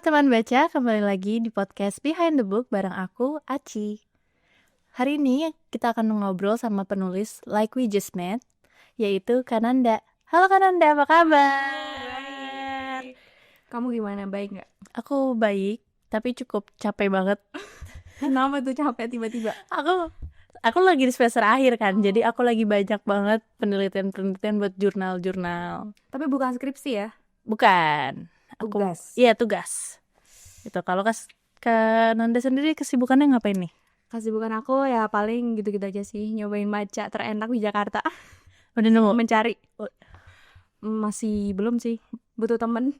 Halo teman baca, kembali lagi di podcast Behind the Book bareng aku, Aci. Hari ini kita akan ngobrol sama penulis Like We Just Met, yaitu Kananda. Halo Kananda, apa kabar? Baik. Kamu gimana? Baik nggak? Aku baik, tapi cukup capek banget. Kenapa tuh capek tiba-tiba? Aku lagi di semester akhir kan, jadi aku lagi banyak banget penelitian buat jurnal-jurnal. Tapi bukan skripsi ya? Bukan. Tugas. Iya, tugas. Itu kalau Kananda sendiri kesibukannya ngapain nih? Kesibukan aku ya paling gitu-gitu aja sih. Nyobain matcha terenak di Jakarta. Udah nemu? Mencari. Masih belum sih. Butuh temen.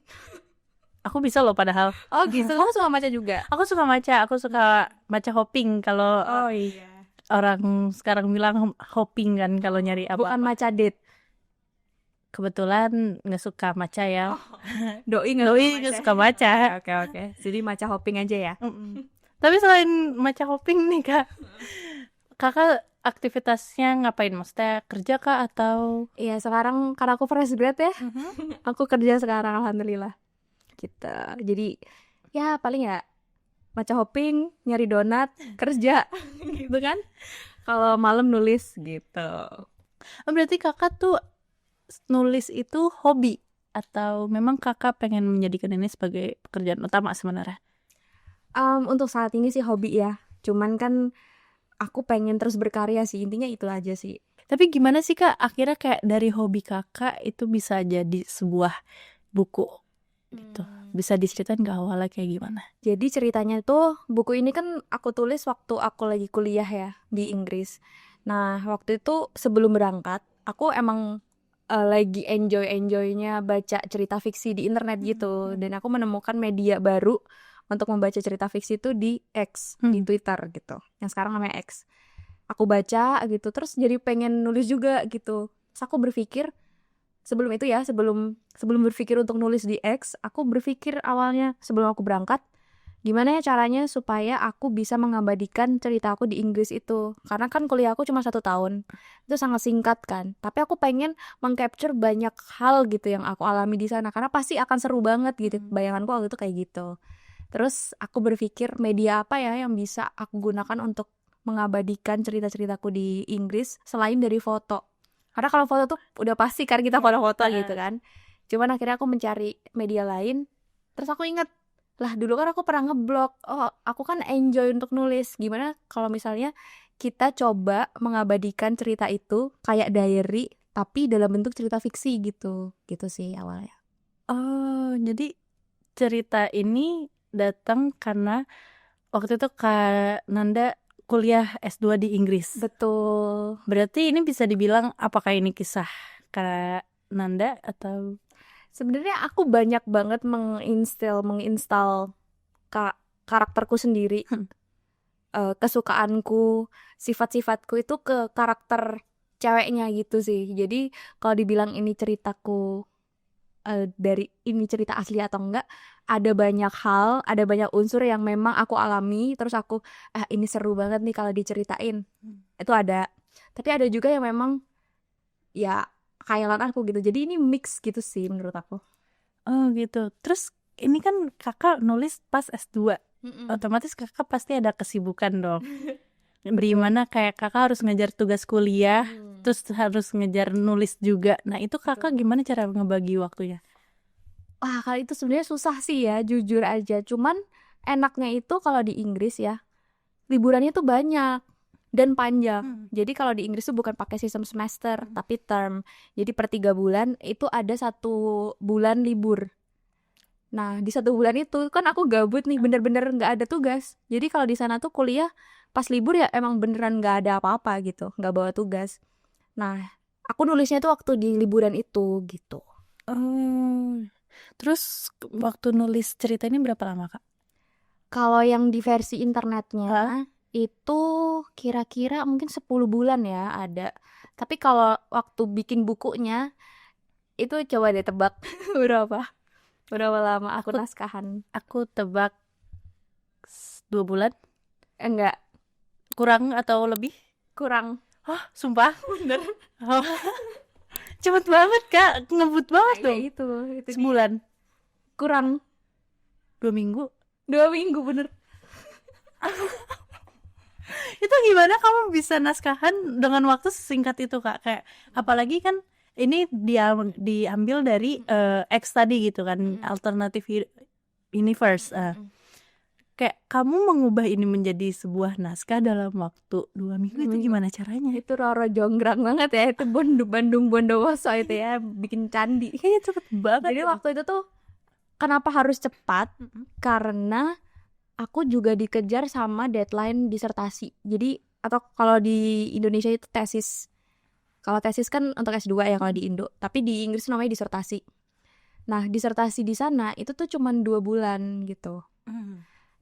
Aku bisa loh padahal. Oh gitu, kamu suka matcha juga? Aku suka matcha hopping. Kalau Oh iya. orang sekarang bilang hopping kan kalau nyari apa. Bukan matcha date. Kebetulan nggak suka matcha ya. Doi nggak suka matcha. Oke. Jadi matcha hopping aja ya? Tapi selain matcha hopping nih kakak aktivitasnya ngapain? Maksudnya kerja kah atau? Iya, sekarang karena aku fresh grad ya. Aku kerja sekarang alhamdulillah. Gitu. Jadi ya paling ya matcha hopping, nyari donat, kerja gitu kan. Kalau malam nulis gitu. Berarti kakak tuh nulis itu hobi atau memang kakak pengen menjadikan ini sebagai pekerjaan utama sebenarnya? Untuk saat ini sih hobi ya. Cuman kan aku pengen terus berkarya sih. Intinya itu aja sih. Tapi gimana sih kak akhirnya kayak dari hobi kakak itu bisa jadi sebuah buku gitu? Bisa diceritain gak awalnya kayak gimana? Jadi ceritanya tuh buku ini kan aku tulis waktu aku lagi kuliah ya di Inggris. Nah waktu itu sebelum berangkat aku emang lagi enjoynya baca cerita fiksi di internet gitu. Dan aku menemukan media baru untuk membaca cerita fiksi itu di X, di Twitter gitu. Yang sekarang namanya X. Aku baca gitu, terus jadi pengen nulis juga gitu. Terus aku berpikir sebelum itu ya, sebelum berpikir untuk nulis di X, aku berpikir awalnya sebelum aku berangkat, gimana ya caranya supaya aku bisa mengabadikan cerita aku di Inggris itu. Karena kan kuliah aku cuma 1 tahun, itu sangat singkat kan. Tapi aku pengen mengcapture banyak hal gitu yang aku alami di sana, karena pasti akan seru banget gitu. Bayanganku waktu itu kayak gitu. Terus aku berpikir media apa ya yang bisa aku gunakan untuk mengabadikan cerita-ceritaku di Inggris selain dari foto. Karena kalau foto tuh udah pasti kan kita foto-foto gitu kan. Cuman akhirnya aku mencari media lain. Terus aku ingat, lah dulu kan aku pernah ngeblog. Oh, aku kan enjoy untuk nulis. Gimana kalau misalnya kita coba mengabadikan cerita itu kayak diary tapi dalam bentuk cerita fiksi gitu. Gitu sih awalnya. Oh, jadi cerita ini datang karena waktu itu Kak Nanda kuliah S2 di Inggris. Betul. Berarti ini bisa dibilang apakah ini kisah Kak Nanda atau? Sebenarnya aku banyak banget menginstal karakterku sendiri, kesukaanku, sifat-sifatku itu ke karakter ceweknya gitu sih. Jadi kalau dibilang ini ceritaku dari ini cerita asli atau enggak, ada banyak hal, ada banyak unsur yang memang aku alami. Terus aku ini seru banget nih kalau diceritain. Itu ada. Tapi ada juga yang memang ya khayalan aku gitu. Jadi ini mix gitu sih menurut aku. Oh gitu. Terus ini kan kakak nulis pas S2. Otomatis kakak pasti ada kesibukan dong. Di mana kayak kakak harus ngejar tugas kuliah, terus harus ngejar nulis juga. Nah itu kakak gimana cara ngebagi waktunya? Wah, kali itu sebenarnya susah sih ya, jujur aja. Cuman enaknya itu kalau di Inggris ya, liburannya tuh banyak dan panjang. Jadi kalau di Inggris tuh bukan pakai sistem semester, tapi term. Jadi per 3 bulan itu ada 1 bulan libur. Nah, di 1 bulan itu kan aku gabut nih, bener-bener nggak ada tugas. Jadi kalau di sana tuh kuliah pas libur ya emang beneran nggak ada apa-apa gitu, nggak bawa tugas. Nah, aku nulisnya tuh waktu di liburan itu gitu. Oh, terus waktu nulis cerita ini berapa lama kak? Kalau yang di versi internetnya itu kira-kira mungkin 10 bulan ya ada. Tapi kalau waktu bikin bukunya itu coba deh tebak berapa lama aku naskahan. Aku tebak 2 bulan. Enggak, Kurang atau lebih? kurang. Hah, sumpah? Bener. Oh. Cepet banget kak, ngebut banget dong. Itu Sebulan. kurang. 2 minggu? 2 minggu bener. Itu gimana kamu bisa naskahan dengan waktu sesingkat itu, Kak? Kayak apalagi kan ini diambil dari X tadi gitu kan, alternative universe. Kayak kamu mengubah ini menjadi sebuah naskah dalam waktu 2 minggu itu gimana caranya? Itu Roro Jonggrang banget ya, itu Bandung Bondowoso itu ya, bikin candi. Kayaknya cepet banget. Jadi waktu itu tuh kenapa harus cepat? Karena aku juga dikejar sama deadline disertasi. Jadi atau kalau di Indonesia itu tesis. Kalau tesis kan untuk S2 ya kalau di Indo. Tapi di Inggris namanya disertasi. Nah, disertasi di sana itu tuh cuma 2 bulan gitu.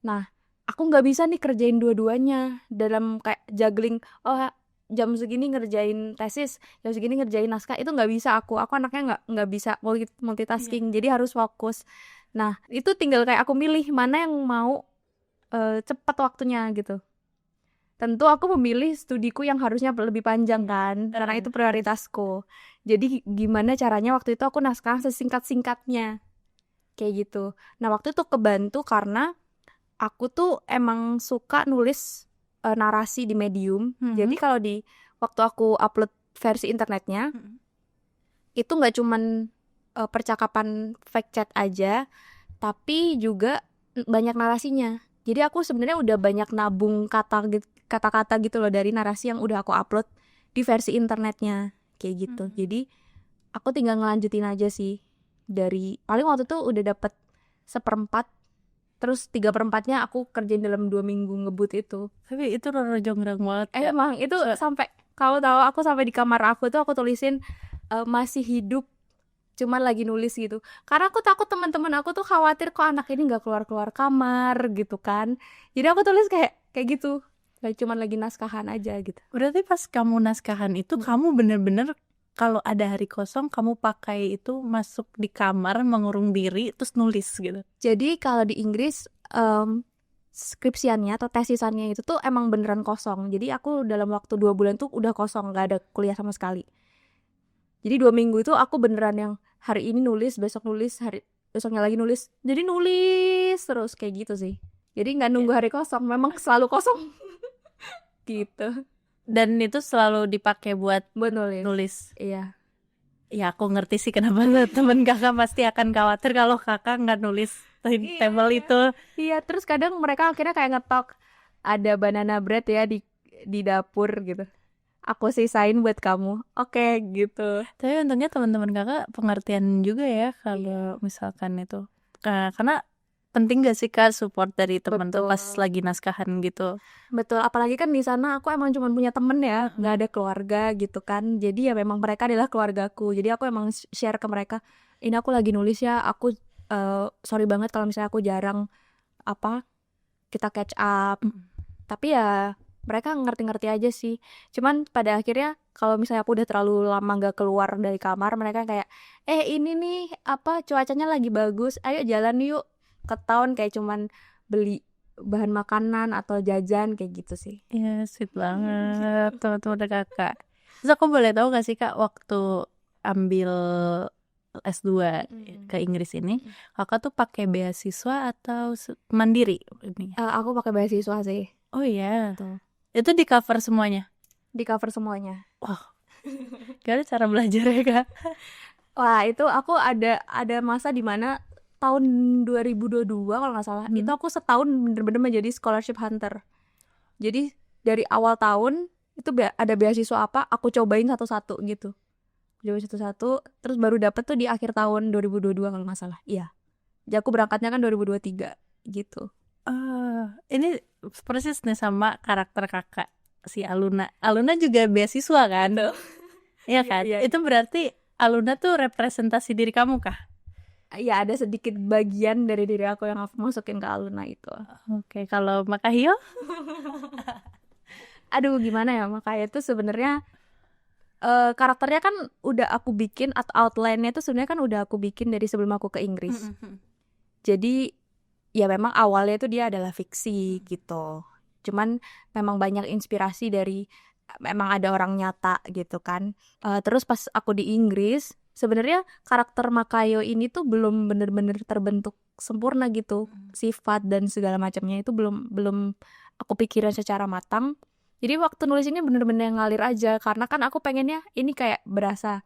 Nah, aku nggak bisa nih kerjain dua-duanya dalam kayak juggling. Oh, jam segini ngerjain tesis, jam segini ngerjain naskah, itu nggak bisa aku anaknya nggak bisa multitasking. Jadi harus fokus. Nah, itu tinggal kayak aku milih mana yang mau cepat waktunya gitu. Tentu aku memilih studiku yang harusnya lebih panjang kan, karena itu prioritasku. Jadi gimana caranya waktu itu aku naskah sesingkat-singkatnya kayak gitu. Nah, waktu itu kebantu karena aku tuh emang suka nulis narasi di Medium. Jadi kalau waktu aku upload versi internetnya, itu nggak cuman percakapan fact chat aja, tapi juga banyak narasinya. Jadi aku sebenarnya udah banyak nabung kata-kata gitu loh dari narasi yang udah aku upload di versi internetnya kayak gitu. Jadi aku tinggal ngelanjutin aja sih. Dari paling waktu itu udah dapet 1/4, terus 3/4-nya aku kerjain dalam 2 minggu ngebut itu. Tapi itu Roro Jonggrang banget ya. Emang itu sampai kamu tahu aku sampai di kamar aku tuh aku tulisin masih hidup, cuman lagi nulis gitu. Karena aku takut teman-teman aku tuh khawatir kok anak ini nggak keluar kamar gitu kan. Jadi aku tulis kayak gitu. Kayak cuman lagi naskahan aja gitu. Berarti pas kamu naskahan itu kamu bener-bener kalau ada hari kosong kamu pakai itu masuk di kamar mengurung diri terus nulis gitu. Jadi kalau di Inggris skripsiannya atau tesisannya itu tuh emang beneran kosong. Jadi aku dalam waktu 2 bulan tuh udah kosong, nggak ada kuliah sama sekali. Jadi 2 minggu itu aku beneran yang hari ini nulis, besok nulis, hari besoknya lagi nulis. Jadi nulis terus kayak gitu sih. Jadi nggak nunggu hari kosong, memang selalu kosong. Gitu. Dan itu selalu dipakai buat nulis. Iya. Ya aku ngerti sih kenapa temen kakak pasti akan khawatir kalau kakak nggak nulis table itu. Iya, terus kadang mereka akhirnya kayak ngetok ada banana bread ya di dapur gitu. Aku sisain buat kamu. Oke, gitu. Tapi untungnya teman-teman kakak pengertian juga ya kalau misalkan itu. Karena penting gak sih Kak support dari teman tuh pas lagi naskahan gitu? Betul, apalagi kan di sana aku emang cuma punya temen ya, nggak ada keluarga gitu kan. Jadi ya memang mereka adalah keluargaku. Jadi aku emang share ke mereka, ini aku lagi nulis ya, aku sorry banget kalau misalnya aku jarang kita catch up. Tapi ya mereka ngerti-ngerti aja sih. Cuman pada akhirnya kalau misalnya aku udah terlalu lama nggak keluar dari kamar, mereka kayak ini nih cuacanya lagi bagus, ayo jalan yuk ke town, kayak cuman beli bahan makanan atau jajan kayak gitu sih. Iya, sweet banget teman-teman kakak. Terus aku boleh tahu gak sih Kak, waktu ambil S2 ke Inggris ini, kakak tuh pakai beasiswa atau mandiri ini? Aku pakai beasiswa sih. Oh iya. Tuh. Itu di cover semuanya? Di cover semuanya. Wah. Gimana cara belajarnya Kak? Wah, itu aku ada masa di mana tahun 2022 kalau nggak salah, itu aku setahun bener-bener menjadi scholarship hunter. Jadi dari awal tahun itu ada beasiswa apa, aku cobain satu-satu gitu. Cobain satu-satu, terus baru dapet tuh di akhir tahun 2022 kalau nggak salah. Iya. Jadi aku berangkatnya kan 2023 gitu. Ini persis nih sama karakter kakak si Aluna. Aluna juga beasiswa kan? Iya kan? Iya. Itu berarti Aluna tuh representasi diri kamu kah? Ya ada sedikit bagian dari diri aku yang aku masukin ke Aluna itu. Oke, kalau Makahio? Aduh, gimana ya, Makahio itu sebenarnya karakternya kan udah aku bikin, atau outline-nya itu sebenarnya kan udah aku bikin dari sebelum aku ke Inggris. Jadi ya memang awalnya itu dia adalah fiksi gitu. Cuman memang banyak inspirasi dari memang ada orang nyata gitu kan. Terus pas aku di Inggris, sebenarnya karakter Makayo ini tuh belum bener-bener terbentuk sempurna gitu. Sifat dan segala macamnya itu belum aku pikirin secara matang. Jadi waktu nulis ini bener-bener ngalir aja, karena kan aku pengennya ini kayak berasa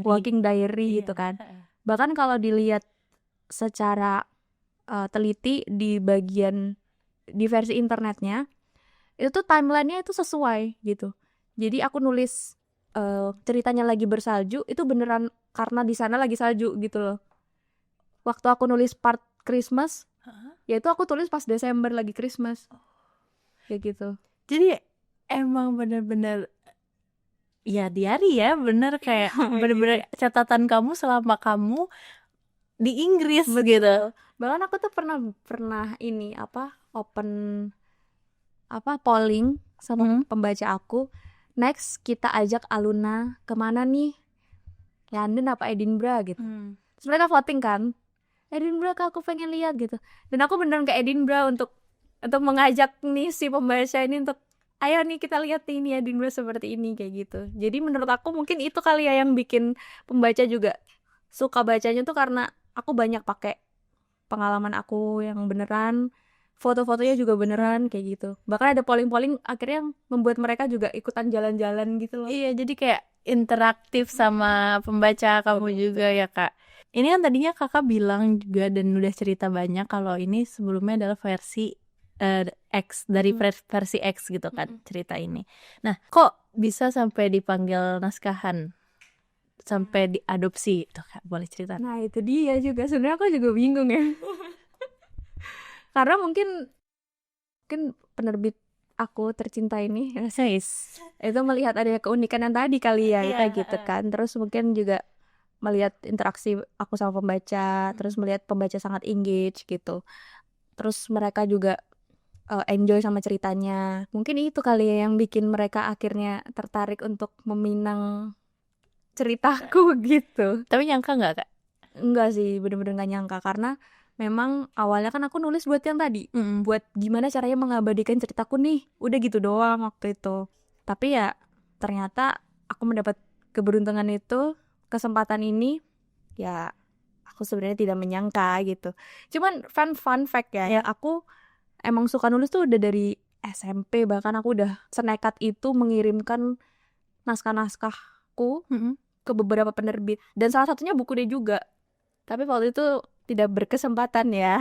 walking diary gitu kan. Bahkan kalau dilihat secara teliti di bagian di versi internetnya, itu tuh timelinenya itu sesuai gitu. Jadi aku nulis ceritanya lagi bersalju itu beneran karena di sana lagi salju gitu loh. Waktu aku nulis part Christmas, yaitu aku tulis pas Desember lagi Christmas, kayak gitu. Jadi emang bener-bener ya diary ya, bener kayak bener-bener catatan kamu selama kamu di Inggris gitu. Bahkan aku tuh pernah ini open polling sama pembaca aku. Next kita ajak Aluna kemana nih? London apa Edinburgh gitu. Terus mereka voting kan, Edinburgh aku pengen lihat gitu. Dan aku beneran ke Edinburgh untuk mengajak nih si pembaca ini untuk ayo nih kita lihat ini Edinburgh seperti ini kayak gitu. Jadi menurut aku mungkin itu kali ya yang bikin pembaca juga suka bacanya tuh, karena aku banyak pakai pengalaman aku yang beneran, foto-fotonya juga beneran kayak gitu. Bahkan ada polling-polling akhirnya membuat mereka juga ikutan jalan-jalan gitu loh. Iya, jadi kayak interaktif sama pembaca kamu juga ya Kak. Ini kan tadinya Kakak bilang juga dan udah cerita banyak kalau ini sebelumnya adalah versi X, dari versi X gitu kan cerita ini. Nah, kok bisa sampai dipanggil naskahan? Sampai diadopsi tuh Kak, boleh cerita? Nah itu dia juga, sebenarnya aku juga bingung ya. Karena mungkin penerbit aku tercinta ini itu melihat ada keunikan yang tadi kali ya, kayak gitu kan. Terus mungkin juga melihat interaksi aku sama pembaca, terus melihat pembaca sangat engage gitu. Terus mereka juga enjoy sama ceritanya. Mungkin itu kali ya yang bikin mereka akhirnya tertarik untuk meminang ceritaku gitu. Tapi nyangka nggak Kak? Enggak sih, bener-bener gak nyangka, karena memang awalnya kan aku nulis buat yang tadi, buat gimana caranya mengabadikan ceritaku nih, udah gitu doang waktu itu. Tapi ya ternyata aku mendapat keberuntungan itu, kesempatan ini, ya aku sebenarnya tidak menyangka gitu. Cuman fun fact ya, aku emang suka nulis tuh udah dari SMP, bahkan aku udah senekat itu mengirimkan naskah-naskahku ke beberapa penerbit, dan salah satunya buku dia juga. Tapi waktu itu tidak berkesempatan ya.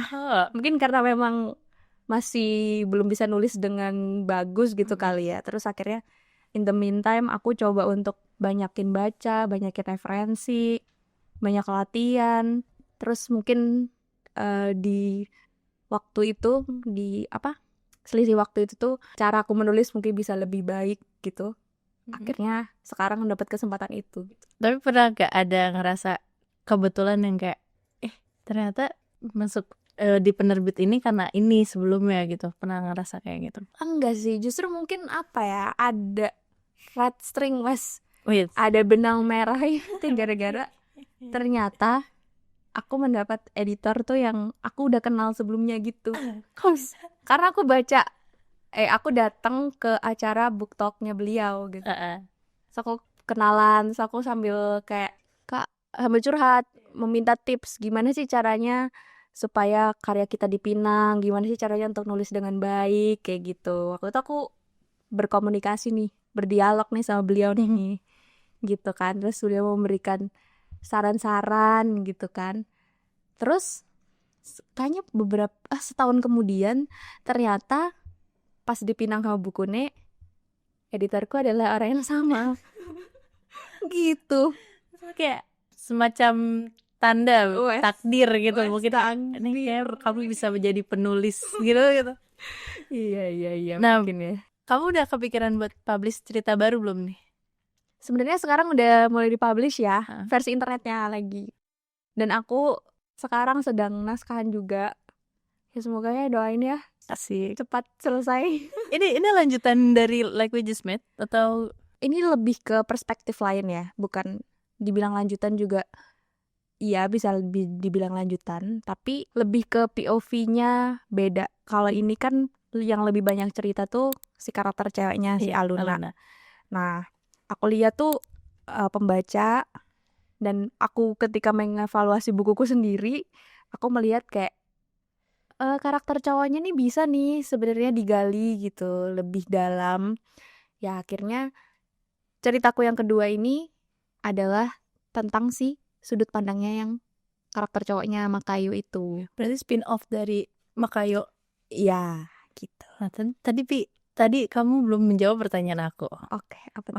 Mungkin karena memang masih belum bisa nulis dengan bagus gitu kali ya. Terus akhirnya in the meantime aku coba untuk banyakin baca, banyakin referensi, banyak latihan. Terus mungkin di waktu itu, selisih waktu itu tuh cara aku menulis mungkin bisa lebih baik gitu. Akhirnya sekarang mendapat kesempatan itu gitu. Tapi pernah gak ada ngerasa kebetulan yang kayak ternyata masuk di penerbit ini karena ini sebelumnya gitu? Pernah ngerasa kayak gitu? Enggak sih, justru mungkin ada red string wes, Wait. ada benang merah itu gara-gara ternyata aku mendapat editor tuh yang aku udah kenal sebelumnya gitu. Kok bisa? Karena aku baca aku datang ke acara book talknya beliau gitu. So aku kenalan, so aku sambil kayak sambil curhat, meminta tips gimana sih caranya supaya karya kita dipinang, gimana sih caranya untuk nulis dengan baik kayak gitu. Waktu itu aku berkomunikasi nih, berdialog nih sama beliau nih gitu kan. Terus beliau memberikan saran-saran gitu kan. Terus kayaknya setahun kemudian ternyata pas dipinang sama Bukune, editorku adalah orang yang sama. Gitu. Kayak semacam tanda takdir gitu mungkin. Ini kayak kamu bisa menjadi penulis gitu. Iya. Nah, mungkin ya. Kamu udah kepikiran buat publish cerita baru belum nih? Sebenarnya sekarang udah mulai dipublish ya, versi internetnya lagi. Dan aku sekarang sedang naskahan juga. Ya semoga ya, doain ya. Asik. Cepat selesai. Ini lanjutan dari Like We Just Met atau ini lebih ke perspektif lain ya, bukan dibilang lanjutan juga. Iya, bisa dibilang lanjutan, tapi lebih ke POV-nya beda. Kalau ini kan yang lebih banyak cerita tuh si karakter ceweknya, si Aluna. Nah, aku lihat tuh pembaca, dan aku ketika mengevaluasi bukuku sendiri, aku melihat kayak karakter cowoknya nih bisa nih sebenarnya digali gitu lebih dalam. Ya akhirnya ceritaku yang kedua ini adalah tentang si sudut pandangnya yang karakter cowoknya Makayo itu. Berarti spin off dari Makayo. Ya, gitu. Nah, tadi kamu belum menjawab pertanyaan aku. Oke, apa tuh?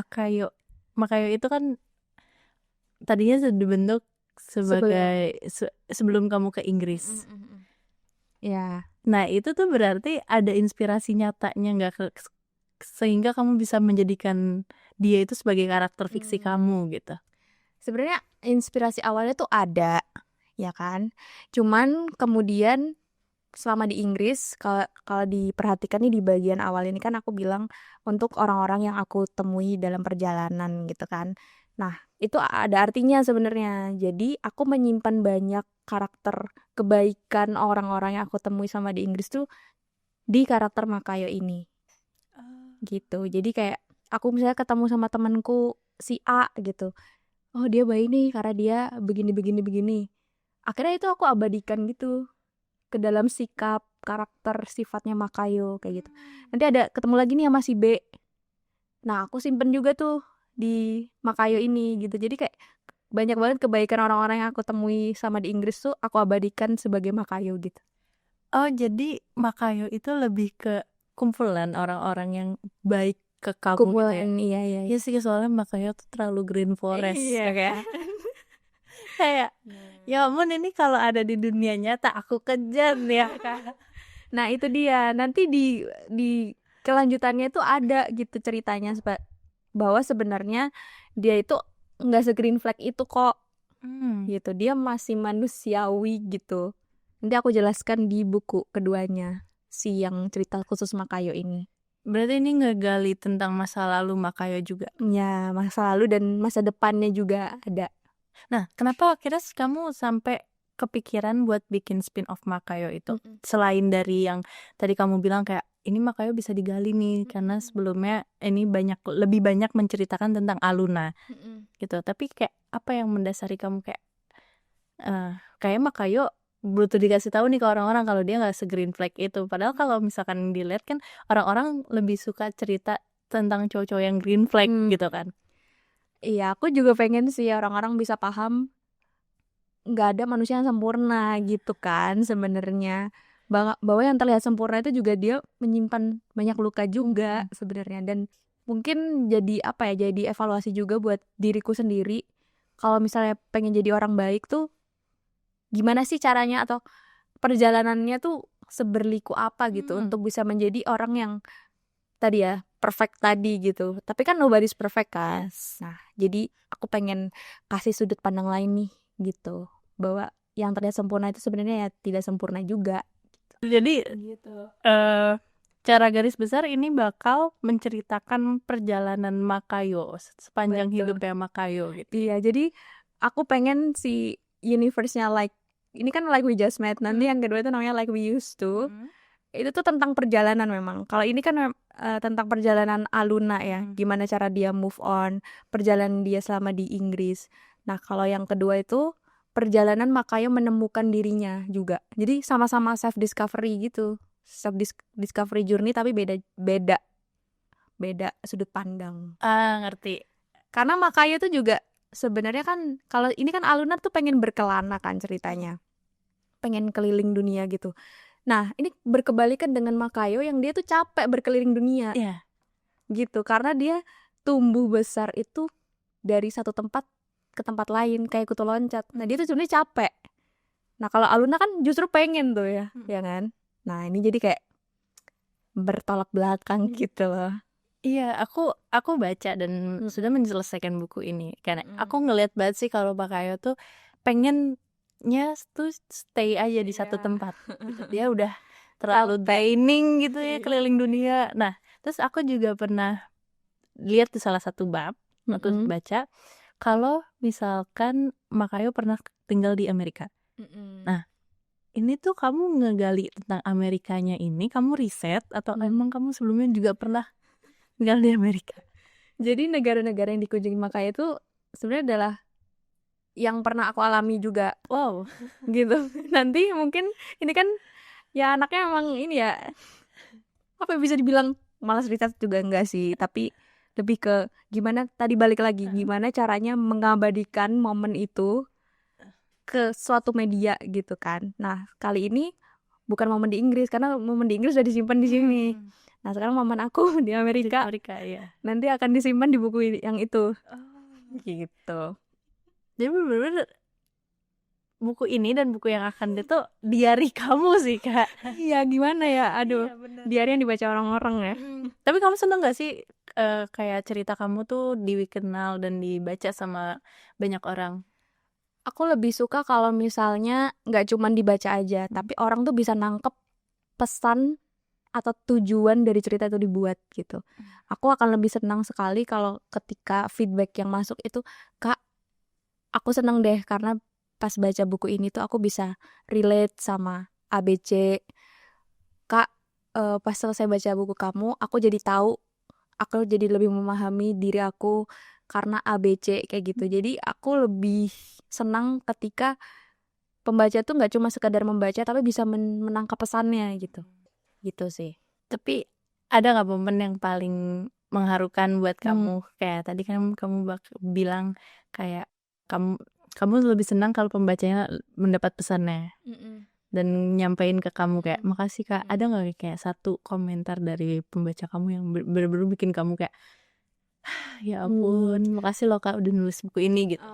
Makayo itu kan tadinya dibentuk sebagai sebelum kamu ke Inggris. Ya. Nah, itu tuh berarti ada inspirasi nyatanya nggak sehingga kamu bisa menjadikan dia itu sebagai karakter fiksi kamu gitu. Sebenarnya inspirasi awalnya tuh ada, ya kan? Cuman kemudian selama di Inggris, kalau diperhatikan nih di bagian awal ini kan aku bilang untuk orang-orang yang aku temui dalam perjalanan gitu kan. Nah, itu ada artinya sebenarnya. Jadi aku menyimpan banyak karakter kebaikan orang-orang yang aku temui sama di Inggris tuh di karakter Makayo ini. Gitu. Jadi kayak aku misalnya ketemu sama temanku si A gitu. Oh, dia baik nih karena dia begini. Akhirnya itu aku abadikan gitu ke dalam sikap, karakter, sifatnya Makayo kayak gitu. Nanti ada ketemu lagi nih sama si B. Nah, aku simpen juga tuh di Makayo ini gitu. Jadi kayak banyak banget kebaikan orang-orang yang aku temui sama di Inggris tuh aku abadikan sebagai Makayo gitu. Oh, jadi Makayo itu lebih ke kumpulan orang-orang yang baik ke kamu gitu ya? Kumpulan, iya. Iya sih, soalnya Makayo tuh terlalu green forest. Iya kan? Kayak, ya ampun, ini kalau ada di dunia nyata aku kejar ya kan. Nah, itu dia. Nanti di kelanjutannya itu ada gitu ceritanya bahwa sebenarnya dia itu nggak se-green flag itu kok. Gitu. Dia masih manusiawi gitu. Nanti aku jelaskan di buku keduanya, si yang cerita khusus Makayo ini. Berarti ini ngegali tentang masa lalu Makayo juga. Ya, masa lalu dan masa depannya juga ada. Nah, kenapa akhirnya kamu sampai kepikiran buat bikin spin-off Makayo itu? Selain dari yang tadi kamu bilang kayak, ini Makayo bisa digali nih, karena sebelumnya ini lebih banyak menceritakan tentang Aluna. Gitu. Tapi kayak, apa yang mendasari kamu kayak Makayo butuh dikasih tahu nih ke orang-orang kalau dia nggak se-green flag itu. Padahal kalau misalkan dilihat kan orang-orang lebih suka cerita tentang cowok-cowok yang green flag gitu kan. Iya, aku juga pengen sih orang-orang bisa paham nggak ada manusia yang sempurna gitu kan sebenarnya. Bahwa yang terlihat sempurna itu juga dia menyimpan banyak luka juga sebenarnya. Dan mungkin jadi jadi evaluasi juga buat diriku sendiri. Kalau misalnya pengen jadi orang baik tuh gimana sih caranya atau perjalanannya tuh seberliku apa gitu untuk bisa menjadi orang yang tadi ya perfect tadi gitu. Tapi kan nobody's perfect kan. Nah, jadi aku pengen kasih sudut pandang lain nih gitu, bahwa yang terlihat sempurna itu sebenarnya ya tidak sempurna juga. Jadi gitu. Cara garis besar ini bakal menceritakan perjalanan Makayo sepanjang hidupnya Makayo gitu. Iya, jadi aku pengen si universe-nya ini kan Like We Just Met, nanti yang kedua itu namanya Like We Used To. Itu tuh tentang perjalanan memang. Kalau ini kan tentang perjalanan Aluna ya, gimana cara dia move on, perjalanan dia selama di Inggris. Nah, kalau yang kedua itu perjalanan Makayo menemukan dirinya juga. Jadi sama-sama self discovery gitu. Self discovery journey tapi beda sudut pandang. Ngerti. Karena Makayo tuh juga sebenarnya kan kalau ini kan Aluna tuh pengen berkelana kan ceritanya. Pengen keliling dunia gitu. Nah, ini berkebalikan dengan Makayo yang dia tuh capek berkeliling dunia. Iya. Gitu, karena dia tumbuh besar itu dari satu tempat ke tempat lain kayak kutu loncat. Nah, dia tuh sebenarnya capek. Nah, kalau Aluna kan justru pengen tuh ya, ya kan? Nah, ini jadi kayak bertolak belakang gitu loh. Iya, aku baca dan sudah menyelesaikan buku ini. Karena aku ngeliat banget sih kalau Makayo tuh pengennya tuh stay aja di satu tempat gitu. Dia udah terlalu draining gitu ya keliling dunia. Nah, terus aku juga pernah lihat di salah satu bab, aku baca kalau misalkan Makayo pernah tinggal di Amerika. Nah, ini tuh kamu ngegali tentang Amerikanya ini, kamu riset atau emang kamu sebelumnya juga pernah tinggal di Amerika? Jadi negara-negara yang dikunjungi Makayo itu sebenarnya adalah yang pernah aku alami juga. Wow. Gitu. Nanti mungkin ini kan Ya anaknya emang ini ya, apa bisa dibilang malas riset juga enggak sih, tapi lebih ke gimana tadi balik lagi, gimana caranya mengabadikan momen itu ke suatu media gitu kan. Nah, kali ini bukan momen di Inggris karena momen di Inggris udah disimpan di sini. Nah, sekarang momen aku di Di Amerika Amerika ya. nanti akan disimpan di buku yang itu. Gitu. Jadi bener-bener buku ini dan buku yang akan itu diary kamu sih kak. Iya, gimana ya? Aduh, Iya, bener. diary yang dibaca orang-orang ya. Tapi kamu seneng gak sih kayak cerita kamu tuh dikenal dan dibaca sama banyak orang? Aku lebih suka kalau misalnya nggak cuma dibaca aja, tapi orang tuh bisa nangkep pesan atau tujuan dari cerita itu dibuat gitu. Aku akan lebih senang sekali kalau ketika feedback yang masuk itu, Kak, aku seneng deh karena pas baca buku ini tuh aku bisa relate sama ABC. Kak, pas selesai baca buku kamu, aku jadi tahu, aku jadi lebih memahami diri aku karena ABC kayak gitu. Jadi aku lebih senang ketika pembaca tuh nggak cuma sekadar membaca tapi bisa menangkap pesannya gitu. Gitu sih. Tapi ada nggak momen yang paling mengharukan buat kamu? Kayak tadi kan kamu bilang kayak kamu lebih senang kalau pembacanya mendapat pesannya dan nyampein ke kamu kayak makasih kak. Ada nggak kayak satu komentar dari pembaca kamu yang bener-bener bikin kamu kayak ya ampun makasih loh kak udah nulis buku ini gitu.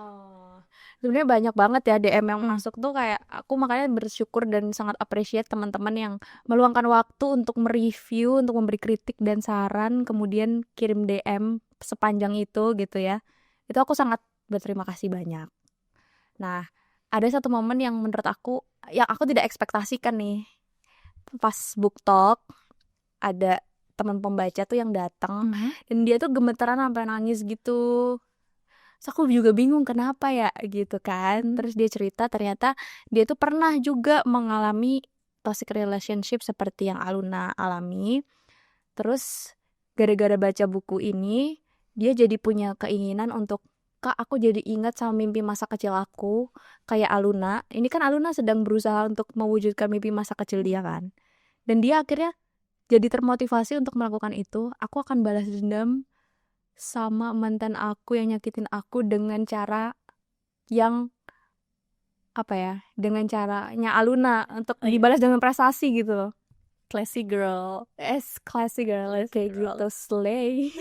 Sebenarnya banyak banget ya DM yang masuk tuh, kayak aku makanya bersyukur dan sangat appreciate teman-teman yang meluangkan waktu untuk mereview, untuk memberi kritik dan saran, kemudian kirim DM sepanjang itu gitu ya. Itu aku sangat berterima kasih banyak. Nah, ada satu momen yang menurut aku yang aku tidak ekspektasikan nih. Pas book talk ada teman pembaca tuh yang datang dan dia tuh gemeteran sampai nangis gitu. Terus aku juga bingung kenapa ya gitu kan. Terus dia cerita ternyata dia tuh pernah juga mengalami toxic relationship seperti yang Aluna alami. Terus gara-gara baca buku ini dia jadi punya keinginan untuk, Kak, aku jadi ingat sama mimpi masa kecil aku kayak Aluna. Ini kan Aluna sedang berusaha untuk mewujudkan mimpi masa kecil dia kan. Dan dia akhirnya jadi termotivasi untuk melakukan itu. Aku akan balas dendam sama mantan aku yang nyakitin aku dengan cara yang apa ya, dengan caranya Aluna untuk dibalas dengan prestasi gitu loh. Classy girl. Classy girl, kayak gitu, slay.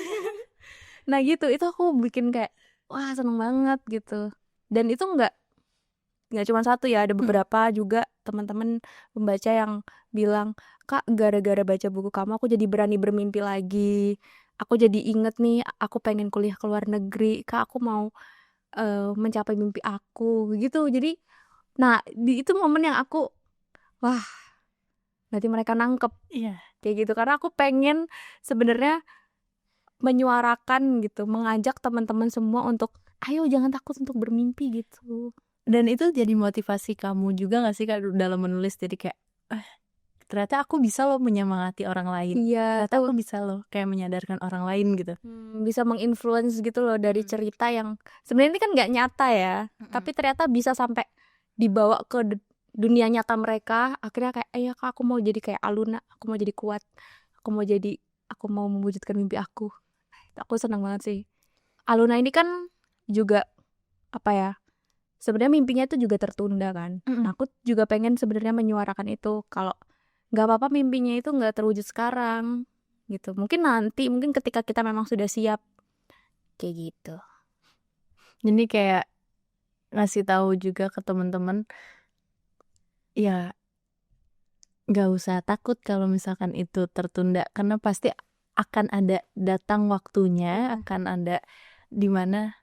Nah gitu, itu aku bikin kayak wah seneng banget gitu. Dan itu nggak cuma satu ya, ada beberapa juga teman-teman pembaca yang bilang, Kak, gara-gara baca buku kamu aku jadi berani bermimpi lagi. Aku jadi inget nih, aku pengen kuliah ke luar negeri. Kak, aku mau mencapai mimpi aku gitu. Jadi, nah itu momen yang aku, wah, berarti mereka nangkep. Iya. Kayak gitu. Karena aku pengen sebenarnya menyuarakan gitu, mengajak teman-teman semua untuk, ayo jangan takut untuk bermimpi gitu. Dan itu jadi motivasi kamu juga gak sih kak dalam menulis? Jadi kayak ternyata aku bisa loh menyemangati orang lain. Iya, Ternyata aku bisa loh kayak menyadarkan orang lain gitu. Bisa menginfluence gitu loh dari cerita yang sebenarnya ini kan nggak nyata ya, tapi ternyata bisa sampai dibawa ke dunia nyata mereka. Akhirnya kayak, ya kak, aku mau jadi kayak Aluna, aku mau jadi kuat, aku mau mewujudkan mimpi aku. Aku senang banget sih. Aluna ini kan juga apa ya, sebenarnya mimpinya itu juga tertunda kan. Nah, aku juga pengen sebenarnya menyuarakan itu, kalau nggak apa-apa mimpinya itu nggak terwujud sekarang gitu. Mungkin nanti, mungkin ketika kita memang sudah siap kayak gitu. Jadi kayak ngasih tahu juga ke teman-teman ya nggak usah takut kalau misalkan itu tertunda karena pasti akan ada datang waktunya, akan ada dimana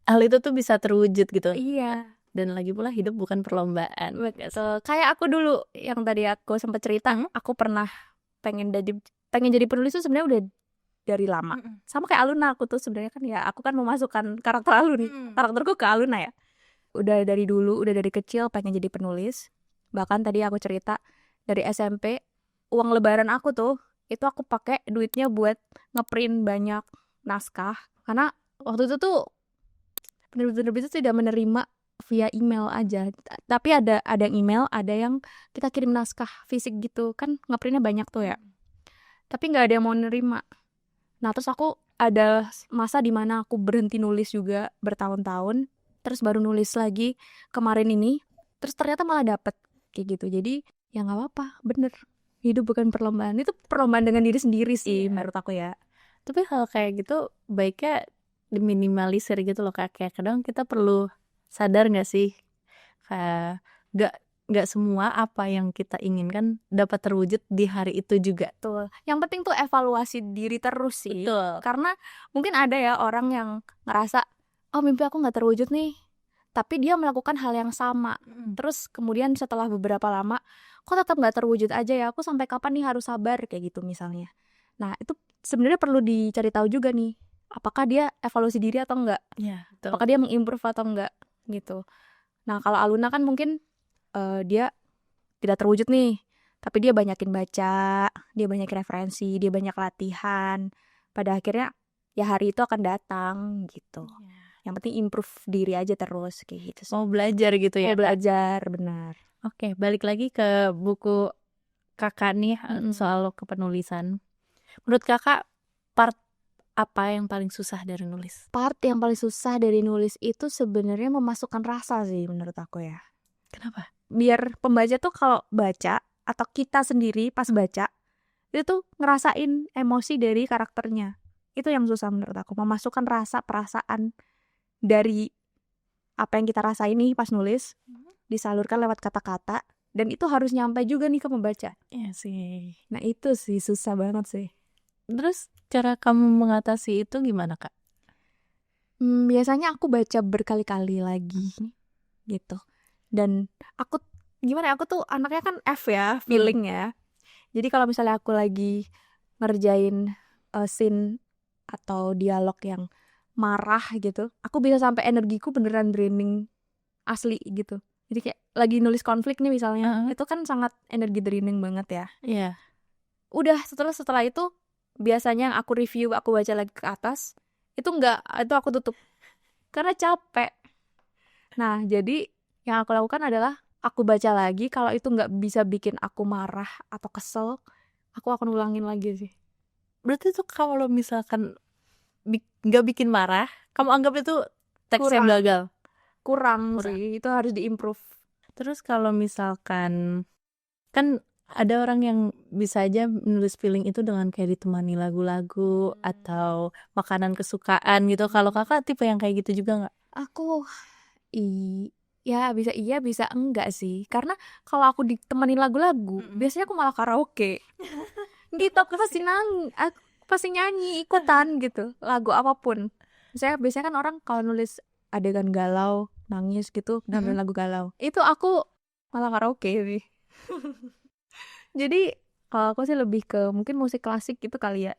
hal itu tuh bisa terwujud gitu. Iya. Dan lagi pula hidup bukan perlombaan. Betul. Kayak aku dulu yang tadi aku sempat cerita, aku pernah pengen jadi penulis tuh sebenarnya udah dari lama. Sama kayak Aluna, aku tuh sebenarnya kan ya aku kan memasukkan karakter Aluna, karakterku ke Aluna ya. Udah dari dulu, udah dari kecil pengen jadi penulis. Bahkan tadi aku cerita dari SMP, uang lebaran aku tuh itu aku pakai duitnya buat ngeprint banyak naskah karena waktu itu tuh penerbit-penerbit itu tidak menerima via email aja. Tapi ada yang email, ada yang kita kirim naskah fisik gitu. Kan ngeprintnya banyak tuh ya. Tapi nggak ada yang mau nerima. Nah, terus aku ada masa dimana aku berhenti nulis juga bertahun-tahun. Terus baru nulis lagi kemarin ini. Terus ternyata malah dapet kayak gitu. Jadi ya nggak apa-apa, bener. Hidup bukan perlombaan. Itu perlombaan dengan diri sendiri sih menurut aku ya. Tapi hal kayak gitu baiknya diminimalisir gitu loh, kayak kadang kita perlu sadar nggak sih, kayak nggak semua apa yang kita inginkan dapat terwujud di hari itu juga. Betul. Yang penting tuh evaluasi diri terus sih. Betul. Karena mungkin ada ya orang yang ngerasa, oh mimpi aku nggak terwujud nih, tapi dia melakukan hal yang sama. Terus kemudian setelah beberapa lama, kok tetap nggak terwujud aja ya, aku sampai kapan nih harus sabar kayak gitu misalnya. Nah itu sebenarnya perlu dicari tahu juga nih, apakah dia evaluasi diri atau enggak, betul. apakah dia mengimprove atau enggak gitu. Nah kalau Aluna kan mungkin dia tidak terwujud nih, tapi dia banyakin baca, dia banyak referensi, dia banyak latihan. Pada akhirnya ya hari itu akan datang gitu. Yang penting improve diri aja terus kayak gitu. Mau belajar gitu ya. Mau belajar, benar. Oke, balik lagi ke buku kakak nih soal kepenulisan. Menurut kakak part apa yang paling susah dari nulis? Part yang paling susah dari nulis itu sebenarnya memasukkan rasa sih menurut aku ya. Kenapa? Biar pembaca tuh kalau baca atau kita sendiri pas baca itu tuh ngerasain emosi dari karakternya. Itu yang susah menurut aku, memasukkan rasa, perasaan dari apa yang kita rasain nih pas nulis, disalurkan lewat kata-kata, dan itu harus nyampe juga nih ke pembaca. Iya sih. Nah itu sih susah banget sih. Terus cara kamu mengatasi itu gimana, Kak? Biasanya aku baca berkali-kali lagi gitu. Dan aku tuh anaknya kan F ya, feeling ya. Jadi kalau misalnya aku lagi ngerjain scene atau dialog yang marah gitu, aku bisa sampai energiku beneran draining asli gitu. Jadi kayak lagi nulis konflik nih misalnya, itu kan sangat energi draining banget ya. Iya. Udah setelah itu biasanya aku review, aku baca lagi ke atas, itu aku tutup karena capek. Nah jadi yang aku lakukan adalah aku baca lagi, kalau itu nggak bisa bikin aku marah atau kesel, aku akan ulangin lagi sih. Berarti tuh kalau misalkan nggak bikin marah, kamu anggap itu teksnya gagal? Kurang sih, itu harus diimprove. Terus kalau misalkan, kan ada orang yang bisa aja menulis feeling itu dengan kayak ditemani lagu-lagu atau makanan kesukaan gitu. Kalau kakak tipe yang kayak gitu juga nggak? Aku ya bisa iya bisa enggak sih, karena kalau aku ditemani lagu-lagu biasanya aku malah karaoke. Gitu aku pasti nyanyi ikutan gitu lagu apapun. Biasanya kan orang kalau nulis adegan galau, nangis gitu dengan lagu galau, itu aku malah karaoke sih. Jadi kalau aku sih lebih ke mungkin musik klasik gitu kali ya.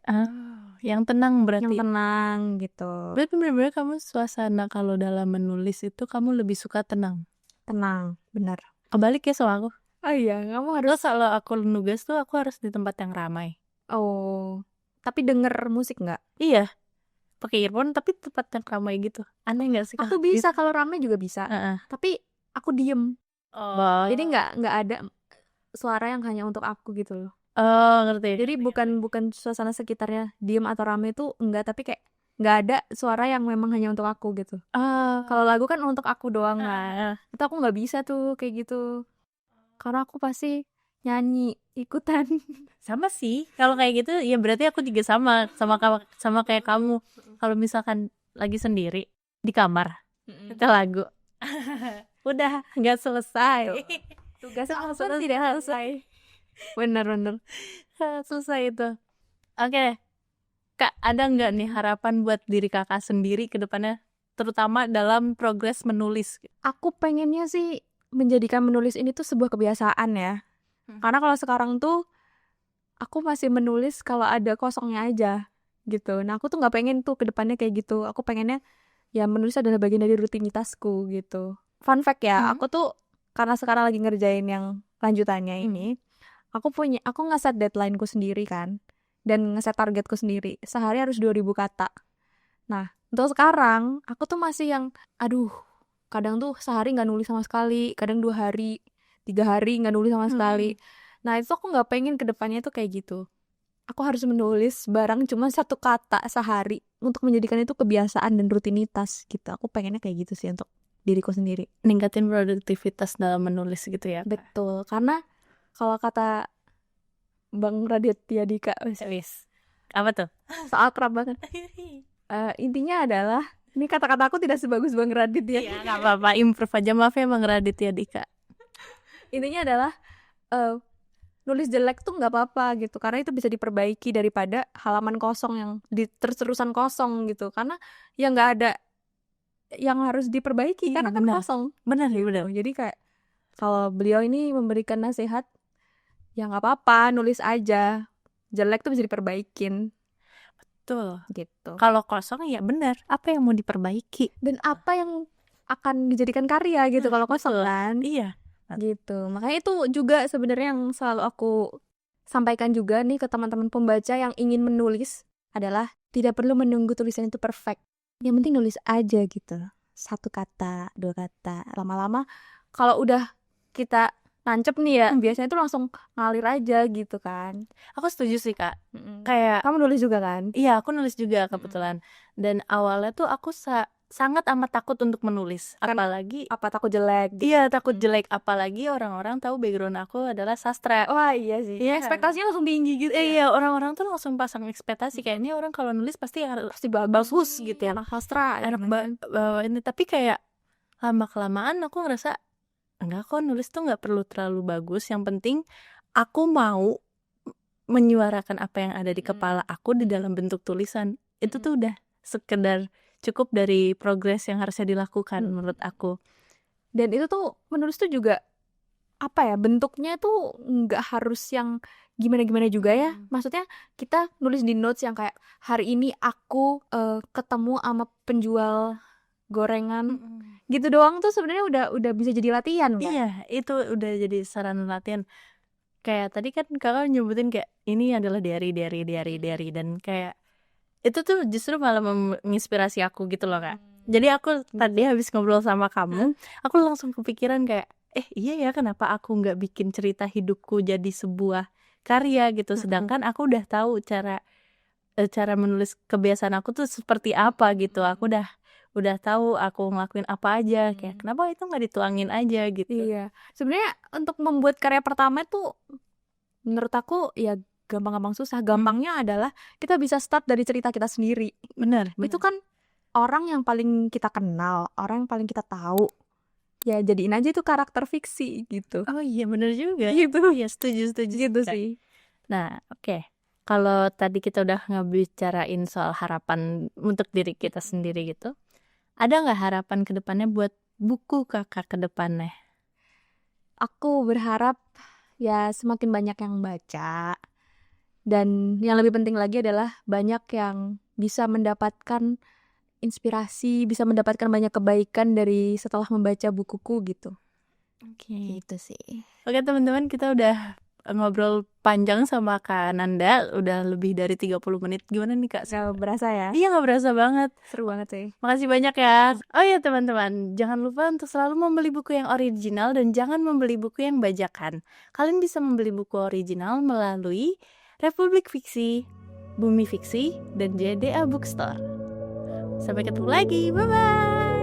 Yang tenang berarti. Yang tenang gitu. Berarti benar-benar kamu suasana kalau dalam menulis itu kamu lebih suka tenang. Tenang, benar. Kebalik ya sama aku. Oh iya, kamu harus. Terus kalau aku nugas tuh aku harus di tempat yang ramai. Oh, tapi denger musik nggak? Iya, pakai earphone tapi tempat yang ramai gitu. Aneh nggak sih? Aku bisa kalau ramai juga bisa. Tapi aku diem. Jadi nggak ada suara yang hanya untuk aku gitu loh. Oh, ngerti. Jadi bukan suasana sekitarnya diem atau rame tuh enggak, tapi kayak nggak ada suara yang memang hanya untuk aku gitu. Kalau lagu kan untuk aku doang kan. Itu aku nggak bisa tuh kayak gitu. Karena aku pasti nyanyi ikutan. Sama sih. Kalau kayak gitu ya berarti aku juga sama kayak kamu. Kalau misalkan lagi sendiri di kamar, kita lagu. Udah nggak selesai. Tugas aku tidak selesai. Bener susah itu. Oke. Kak, ada nggak nih harapan buat diri kakak sendiri ke depannya, terutama dalam progres menulis? Aku pengennya sih menjadikan menulis ini tuh sebuah kebiasaan ya. Karena kalau sekarang tuh aku masih menulis kalau ada kosongnya aja gitu. Nah aku tuh nggak pengen tuh ke depannya kayak gitu. Aku pengennya ya menulis adalah bagian dari rutinitasku gitu. Fun fact ya, aku tuh karena sekarang lagi ngerjain yang lanjutannya ini, aku ngeset deadline-ku sendiri kan, dan ngeset targetku sendiri. Sehari harus 2000 kata. Nah, untuk sekarang aku tuh masih yang aduh, kadang tuh sehari nggak nulis sama sekali, kadang 2 hari 3 hari nggak nulis sama sekali. Nah itu aku nggak pengen kedepannya tuh kayak gitu. Aku harus menulis barang cuma 1 kata sehari untuk menjadikan itu kebiasaan dan rutinitas gitu. Aku pengennya kayak gitu sih untuk diriku sendiri. Ningkatin produktivitas dalam menulis gitu ya. Betul, karena kalau kata Bang Raditya Dika Wis. Apa tuh? soal kerap banget. Intinya adalah ini kata-kata aku tidak sebagus Bang Radit ya. Iya, nggak apa-apa, improve aja, maaf ya Bang Raditya Dika. Intinya adalah nulis jelek tuh nggak apa-apa gitu, karena itu bisa diperbaiki daripada halaman kosong yang terus-terusan kosong gitu, karena ya nggak ada yang harus diperbaiki karena kan kosong. Benar ya, benar. Jadi kayak kalau beliau ini memberikan nasihat, ya nggak apa-apa, nulis aja, jelek tuh bisa diperbaikin. Betul. Gitu. Kalau kosong ya benar, apa yang mau diperbaiki dan apa yang akan dijadikan karya gitu kalau kosong kan. Iya. Gitu. Makanya itu juga sebenarnya yang selalu aku sampaikan juga nih ke teman-teman pembaca yang ingin menulis adalah tidak perlu menunggu tulisan itu perfect. Yang penting nulis aja gitu. 1 kata, 2 kata. Lama-lama kalau udah kita nancep nih ya, biasanya itu langsung ngalir aja gitu kan. Aku setuju sih Kak. Kayak kamu nulis juga kan? Iya, aku nulis juga kebetulan. Dan awalnya tuh aku sangat amat takut untuk menulis, apalagi takut jelek gitu. Iya, takut jelek, apalagi orang-orang tahu background aku adalah sastra. Wah iya sih. Iya, ekspektasinya langsung tinggi gitu. Iya, orang-orang tuh langsung pasang ekspektasi kayaknya orang kalau nulis pasti bagus gitu ya, anak sastra. Ini tapi kayak lama kelamaan aku ngerasa enggak kok, nulis tuh nggak perlu terlalu bagus, yang penting aku mau menyuarakan apa yang ada di kepala aku di dalam bentuk tulisan. Itu tuh udah sekedar cukup dari progres yang harusnya dilakukan menurut aku. Dan itu tuh menulis tuh juga apa ya, bentuknya tuh nggak harus yang gimana-gimana juga ya. Maksudnya kita nulis di notes yang kayak hari ini aku ketemu sama penjual gorengan gitu doang tuh sebenarnya udah bisa jadi latihan kan? Iya, itu udah jadi sarana latihan. Kayak tadi kan kakak nyebutin kayak ini adalah diary dan kayak itu tuh justru malah menginspirasi aku gitu loh Kak. Jadi aku tadi habis ngobrol sama kamu, aku langsung kepikiran kayak iya ya, kenapa aku nggak bikin cerita hidupku jadi sebuah karya gitu. Sedangkan aku udah tahu cara menulis kebiasaan aku tuh seperti apa gitu. Aku udah tahu aku ngelakuin apa aja, kayak kenapa itu nggak dituangin aja gitu. Iya, sebenarnya untuk membuat karya pertama tuh menurut aku ya gampang-gampang susah. Gampangnya adalah kita bisa start dari cerita kita sendiri. Bener. Itu kan orang yang paling kita kenal, orang yang paling kita tahu. Ya jadiin aja itu karakter fiksi gitu. Oh iya, bener juga. Gitu. Ya setuju gitu sih. Nah, oke. Kalau tadi kita udah ngebicarain soal harapan untuk diri kita sendiri gitu, ada nggak harapan ke depannya buat buku kakak ke depannya? Aku berharap ya semakin banyak yang baca. Dan yang lebih penting lagi adalah banyak yang bisa mendapatkan inspirasi, bisa mendapatkan banyak kebaikan dari setelah membaca bukuku gitu. Oke. Gitu sih. Oke teman-teman, kita udah ngobrol panjang sama Kak Nanda, udah lebih dari 30 menit. Gimana nih Kak? Gak berasa ya? Iya, gak berasa banget. Seru banget sih. Makasih banyak ya. Oh ya teman-teman, jangan lupa untuk selalu membeli buku yang original dan jangan membeli buku yang bajakan. Kalian bisa membeli buku original melalui Republik Fiksi, Bumi Fiksi, dan JDA Bookstore. Sampai ketemu lagi, bye-bye.